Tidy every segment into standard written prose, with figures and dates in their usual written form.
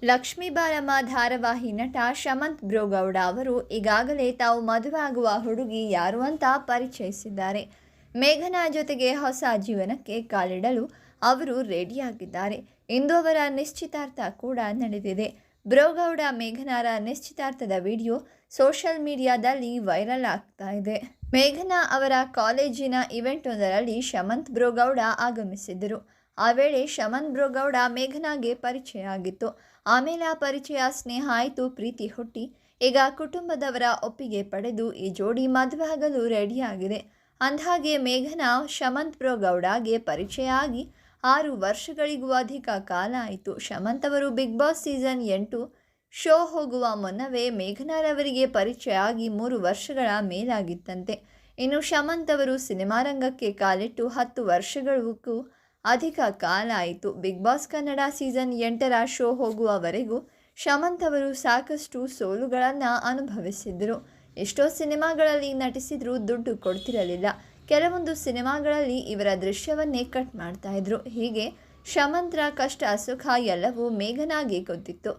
ಲಕ್ಷ್ಮೀ ಬಾರಮ್ಮ ಧಾರಾವಾಹಿ ನಟ ಶಮಂತ್ ಬ್ರೋಗೌಡ ಅವರು ಈಗಾಗಲೇ ತಾವು ಮದುವೆ ಆಗುವ ಹುಡುಗಿ ಯಾರು ಅಂತ ಪರಿಚಯಿಸಿದ್ದಾರೆ. ಮೇಘನಾ ಜೊತೆಗೆ ಹೊಸ ಜೀವನಕ್ಕೆ ಕಾಲಿಡಲು ಅವರು ರೆಡಿಯಾಗಿದ್ದಾರೆ. ಇಂದು ಅವರ ನಿಶ್ಚಿತಾರ್ಥ ಕೂಡ ನಡೆದಿದೆ. ಬ್ರೋಗೌಡ ಮೇಘನಾರ ನಿಶ್ಚಿತಾರ್ಥದ ವಿಡಿಯೋ ಸೋಷಿಯಲ್ ಮೀಡಿಯಾದಲ್ಲಿ ವೈರಲ್ ಆಗ್ತಾ ಇದೆ. ಮೇಘನಾ ಅವರ ಕಾಲೇಜಿನ ಇವೆಂಟ್ ಒಂದರಲ್ಲಿ ಶಮಂತ್ ಬ್ರೋಗೌಡ ಆಗಮಿಸಿದ್ದರು. ಆ ವೇಳೆ ಶಮಂತ್ ಬ್ರೋಗೌಡ ಮೇಘನಾಗೆ ಪರಿಚಯ ಆಗಿತ್ತು. ಆಮೇಲೆ ಆ ಪರಿಚಯ ಸ್ನೇಹ ಆಯಿತು, ಪ್ರೀತಿ ಹುಟ್ಟಿ ಈಗ ಕುಟುಂಬದವರ ಒಪ್ಪಿಗೆ ಪಡೆದು ಈ ಜೋಡಿ ಮದುವೆ ಆಗಲು ರೆಡಿಯಾಗಿದೆ. ಅಂದಹಾಗೆ ಮೇಘನಾ ಶಮಂತ್ ಬ್ರೋಗೌಡಗೆ ಪರಿಚಯ ಆಗಿ 6 ವರ್ಷಗಳಿಗೂ ಅಧಿಕ ಕಾಲ ಆಯಿತು. ಶಮಂತ್ ಅವರು ಬಿಗ್ ಬಾಸ್ ಸೀಸನ್ 8 ಶೋ ಹೋಗುವ ಮುನ್ನವೇ ಮೇಘನಾರವರಿಗೆ ಪರಿಚಯ ಆಗಿ 3 ವರ್ಷಗಳ ಮೇಲಾಗಿತ್ತಂತೆ. ಇನ್ನು ಶಮಂತ್ ಅವರು ಸಿನಿಮಾ ರಂಗಕ್ಕೆ ಕಾಲಿಟ್ಟು 10 ವರ್ಷಗಳಿಗೂ ಅಧಿಕ ಕಾಲ ಆಯಿತು. ಬಿಗ್ ಬಾಸ್ ಕನ್ನಡ ಸೀಸನ್ 8ರ ಶೋ ಹೋಗುವವರೆಗೂ ಶಮಂತ್ ಅವರು ಸಾಕಷ್ಟು ಸೋಲುಗಳನ್ನು ಅನುಭವಿಸಿದರು. ಎಷ್ಟೋ ಸಿನಿಮಾಗಳಲ್ಲಿ ನಟಿಸಿದರೂ ದುಡ್ಡು ಕೊಡ್ತಿರಲಿಲ್ಲ. ಕೆಲವೊಂದು ಸಿನಿಮಾಗಳಲ್ಲಿ ಇವರ ದೃಶ್ಯವನ್ನೇ ಕಟ್ ಮಾಡ್ತಾ ಇದ್ರು. ಹೀಗೆ ಶಮಂತ್ರ ಕಷ್ಟ ಸುಖ ಎಲ್ಲವೂ ಮೇಘನಾಗೆ ಗೊತ್ತಿತ್ತು.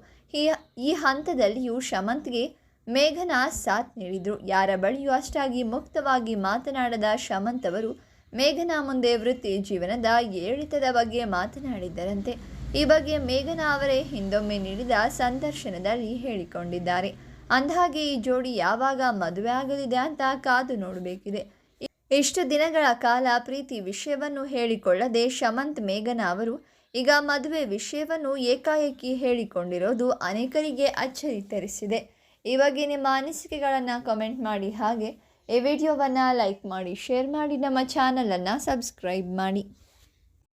ಈ ಹಂತದಲ್ಲಿಯೂ ಶಮಂತ್ಗೆ ಮೇಘನಾ ಸಾಥ್ ನೀಡಿದರು. ಯಾರ ಬಳಿಯೂ ಅಷ್ಟಾಗಿ ಮುಕ್ತವಾಗಿ ಮಾತನಾಡದ ಶಮಂತ್ ಅವರು ಮೇಘನಾ ಮುಂದೆ ವೃತ್ತಿ ಜೀವನದ ಏರಿಳಿತದ ಬಗ್ಗೆ ಮಾತನಾಡಿದ್ದರಂತೆ. ಈ ಬಗ್ಗೆ ಮೇಘನಾ ಅವರೇ ಹಿಂದೊಮ್ಮೆ ನೀಡಿದ ಸಂದರ್ಶನದಲ್ಲಿ ಹೇಳಿಕೊಂಡಿದ್ದಾರೆ. ಅಂದಹಾಗೆ ಈ ಜೋಡಿ ಯಾವಾಗ ಮದುವೆ ಆಗಲಿದೆ ಅಂತ ಕಾದು ನೋಡಬೇಕಿದೆ. ಇಷ್ಟು ದಿನಗಳ ಕಾಲ ಪ್ರೀತಿ ವಿಷಯವನ್ನು ಹೇಳಿಕೊಳ್ಳದೆ ಶಮಂತ್ ಮೇಘನಾ ಅವರು ಈಗ ಮದುವೆ ವಿಷಯವನ್ನು ಏಕಾಏಕಿ ಹೇಳಿಕೊಂಡಿರೋದು ಅನೇಕರಿಗೆ ಅಚ್ಚರಿ ತರಿಸಿದೆ. ಈ ಬಗ್ಗೆ ನಿಮ್ಮ ಅನಿಸಿಕೆಗಳನ್ನು ಕಮೆಂಟ್ ಮಾಡಿ. ಹಾಗೆ ಈ ವಿಡಿಯೋವನ್ನು ಲೈಕ್ ಮಾಡಿ, ಶೇರ್ ಮಾಡಿ, ನಮ್ಮ ಚಾನಲನ್ನು ಸಬ್ಸ್ಕ್ರೈಬ್ ಮಾಡಿ.